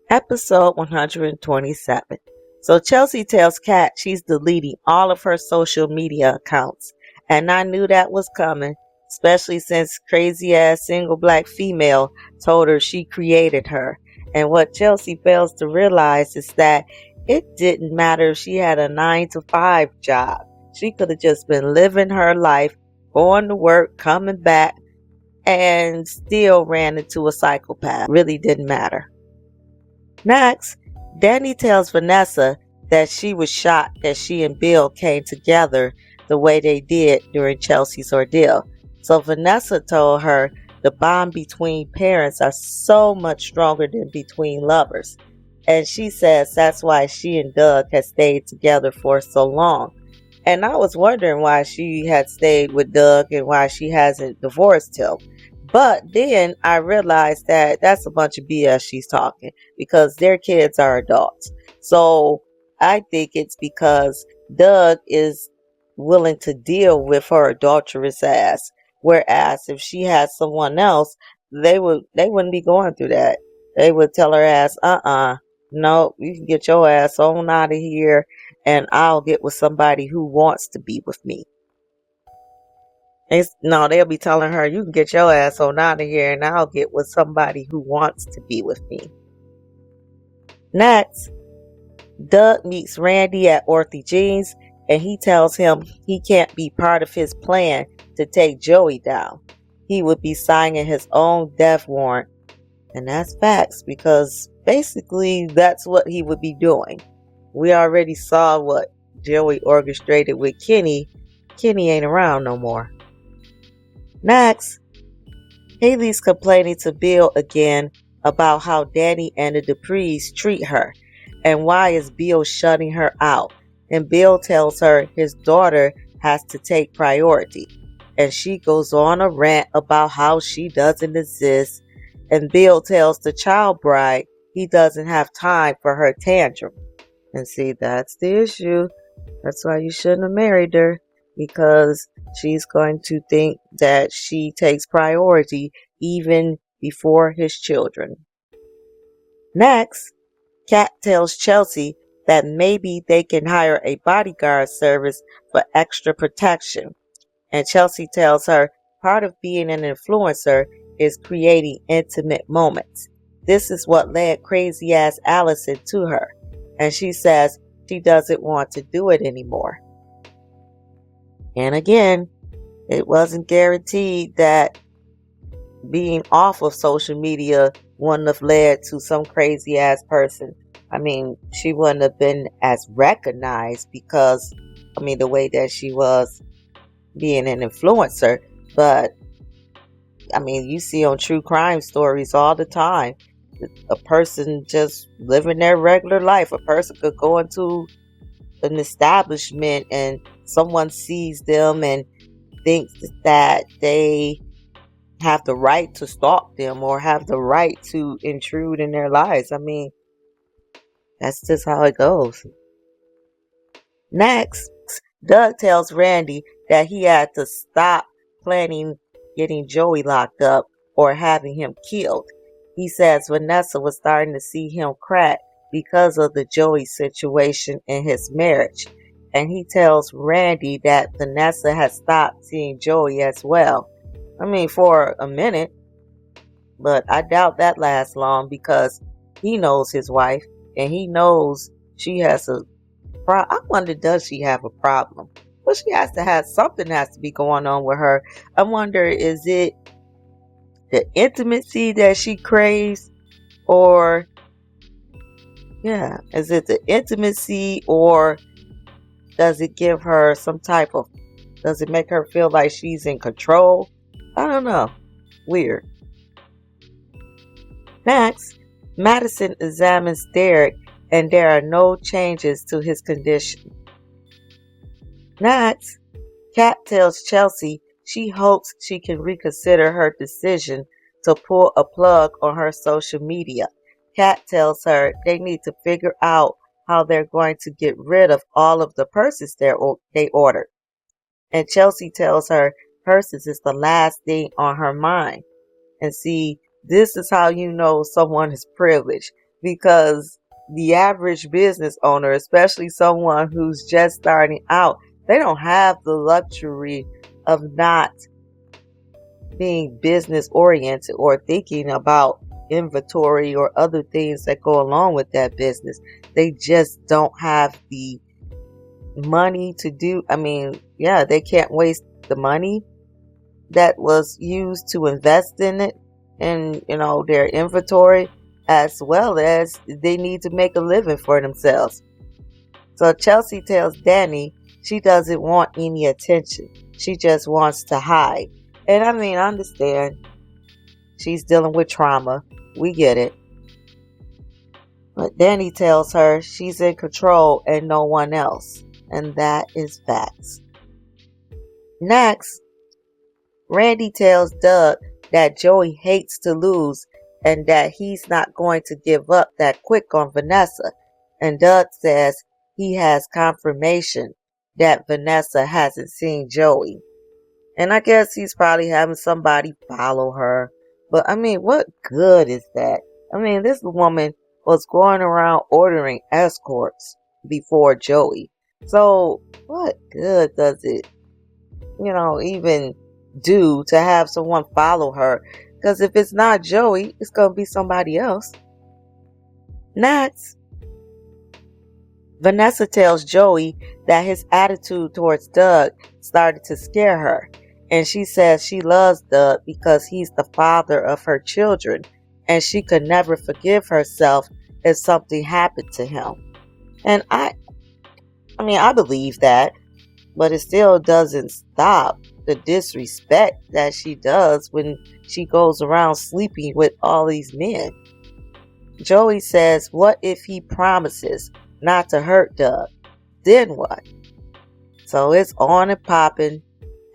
Episode 127. So Chelsea tells Kat she's deleting all of her social media accounts. And I knew that was coming, especially since crazy ass single black female told her she created her. And what Chelsea fails to realize is that it didn't matter if she had a 9 to 5 job. She could have just been living her life, going to work, coming back, and still ran into a psychopath. Really didn't matter. Next, Danny tells Vanessa that she was shocked that she and Bill came together the way they did during Chelsea's ordeal. So Vanessa told her the bond between parents are so much stronger than between lovers. And she says that's why she and Doug had stayed together for so long. And I was wondering why she had stayed with Doug and why she hasn't divorced him. But then I realized that that's a bunch of BS she's talking, because their kids are adults. So I think it's because Doug is willing to deal with her adulterous ass. Whereas if she had someone else, they wouldn't be going through that. They would tell her ass, no, you can get your ass on out of here and I'll get with somebody who wants to be with me. No, they'll be telling her, you can get your ass on out of here and I'll get with somebody who wants to be with me. Next, Doug meets Randy at Orthy Jeans and he tells him he can't be part of his plan to take Joey down. He would be signing his own death warrant. And that's facts, because basically that's what he would be doing. We already saw what Joey orchestrated with Kenny. Kenny ain't around no more. Next, Hayley's complaining to Bill again about how Danny and the Duprees treat her and why is Bill shutting her out. And Bill tells her his daughter has to take priority. And she goes on a rant about how she doesn't exist. And Bill tells the child bride he doesn't have time for her tantrum. And see, that's the issue. That's why you shouldn't have married her. Because she's going to think that she takes priority even before his children. Next, Kat tells Chelsea that maybe they can hire a bodyguard service for extra protection. And Chelsea tells her part of being an influencer is creating intimate moments. This is what led crazy ass Allison to her. And she says she doesn't want to do it anymore. And again, it wasn't guaranteed that being off of social media wouldn't have led to some crazy ass person. I mean, she wouldn't have been as recognized because, the way that she was being an influencer. But, you see on true crime stories all the time, a person just living their regular life. A person could go into an establishment and someone sees them and thinks that they have the right to stalk them or have the right to intrude in their lives. That's just how it goes. Next, Doug tells Randy that he had to stop planning getting Joey locked up or having him killed. He says Vanessa was starting to see him crack because of the Joey situation in his marriage. And he tells Randy that Vanessa has stopped seeing Joey as well. For a minute. But I doubt that lasts long because he knows his wife and he knows she has a problem. I wonder, does she have a problem? Well, she has to have something has to be going on with her. I wonder, is it the intimacy that she craves, or is it the intimacy, or does it give her some type of, does it make her feel like she's in control? I don't know. Weird. Next, Madison examines Derek and there are no changes to his condition. Next, Kat tells Chelsea she hopes she can reconsider her decision to pull a plug on her social media Kat tells her they need to figure out how they're going to get rid of all of the purses they ordered. And Chelsea tells her purses is the last thing on her mind. And see, this is how you know someone is privileged, because the average business owner, especially someone who's just starting out, they don't have the luxury of not being business oriented or thinking about inventory or other things that go along with that business. They just don't have the money to do. They can't waste the money that was used to invest in it and, their inventory, as well as they need to make a living for themselves. So Chelsea tells Danny she doesn't want any attention. She just wants to hide. And I understand. She's dealing with trauma. We get it. But Danny tells her she's in control and no one else. And that is facts. Next, Randy tells Doug that Joey hates to lose and that he's not going to give up that quick on Vanessa. And Doug says he has confirmation that Vanessa hasn't seen Joey. And I guess he's probably having somebody follow her. But what good is that? This woman was going around ordering escorts before Joey. So what good does it, even do to have someone follow her? Because if it's not Joey, it's going to be somebody else. Next, Vanessa tells Joey that his attitude towards Doug started to scare her. And she says she loves Doug because he's the father of her children. And she could never forgive herself if something happened to him. And I believe that. But it still doesn't stop the disrespect that she does when she goes around sleeping with all these men. Joey says, what if he promises not to hurt Doug? Then what? So it's on and popping,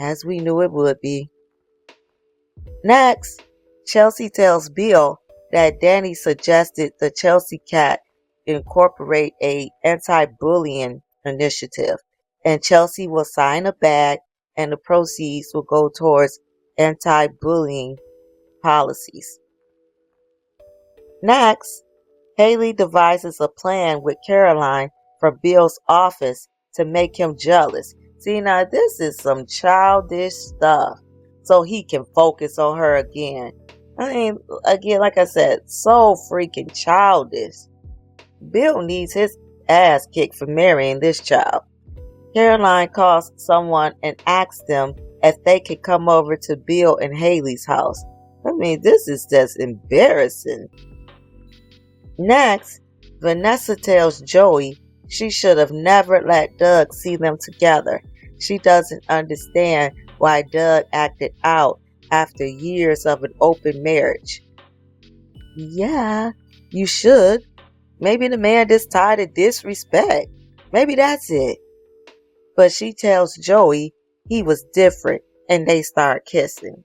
as we knew it would be. Next, Chelsea tells Bill that Danny suggested the Chelsea Cat incorporate a anti-bullying initiative, and Chelsea will sign a bag and the proceeds will go towards anti-bullying policies. Next, Hayley devises a plan with Caroline from Bill's office to make him jealous. See, now this is some childish stuff, so he can focus on her again. Again, like I said, so freaking childish. Bill needs his ass kicked for marrying this child. Caroline calls someone and asks them if they could come over to Bill and Hayley's house. This is just embarrassing. Next, Vanessa tells Joey she should have never let Doug see them together. She doesn't understand why Doug acted out after years of an open marriage. Yeah, you should. Maybe the man just tired of disrespect. Maybe that's it. But she tells Joey he was different and they start kissing.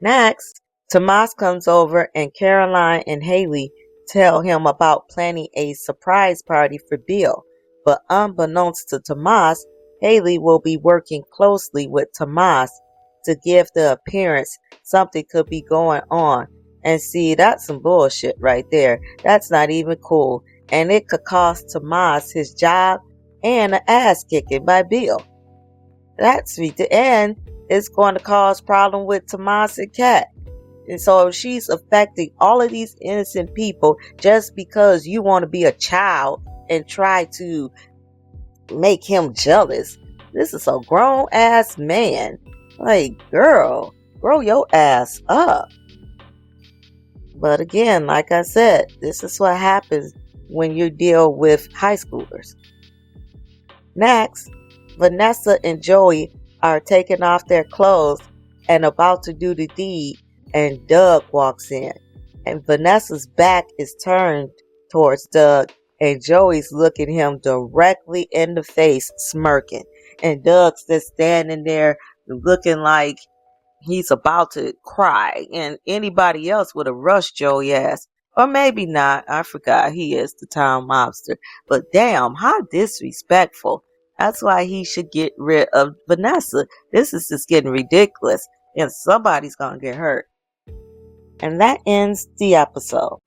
Next, Tomas comes over and Caroline and Hayley tell him about planning a surprise party for Bill. But unbeknownst to Tomas, Hayley will be working closely with Tomas to give the appearance something could be going on. And see, that's some bullshit right there. That's not even cool. And it could cost Tomas his job and an ass kicking by Bill. That's ridiculous. And it's going to cause problem with Tomas and Kat. And so she's affecting all of these innocent people just because you want to be a child and try to make him jealous. This is a grown ass man. Like, girl, grow your ass up. But again, like I said, this is what happens when you deal with high schoolers. Next, Vanessa and Joey are taking off their clothes and about to do the deed, and Doug walks in. And Vanessa's back is turned towards Doug, and Joey's looking him directly in the face, smirking. And Doug's just standing there looking like he's about to cry, and anybody else would have rushed Joey ass. Or maybe not. I forgot he is the town mobster. But damn, how disrespectful. That's why he should get rid of Vanessa. This is just getting ridiculous. And somebody's gonna get hurt. And that ends the episode.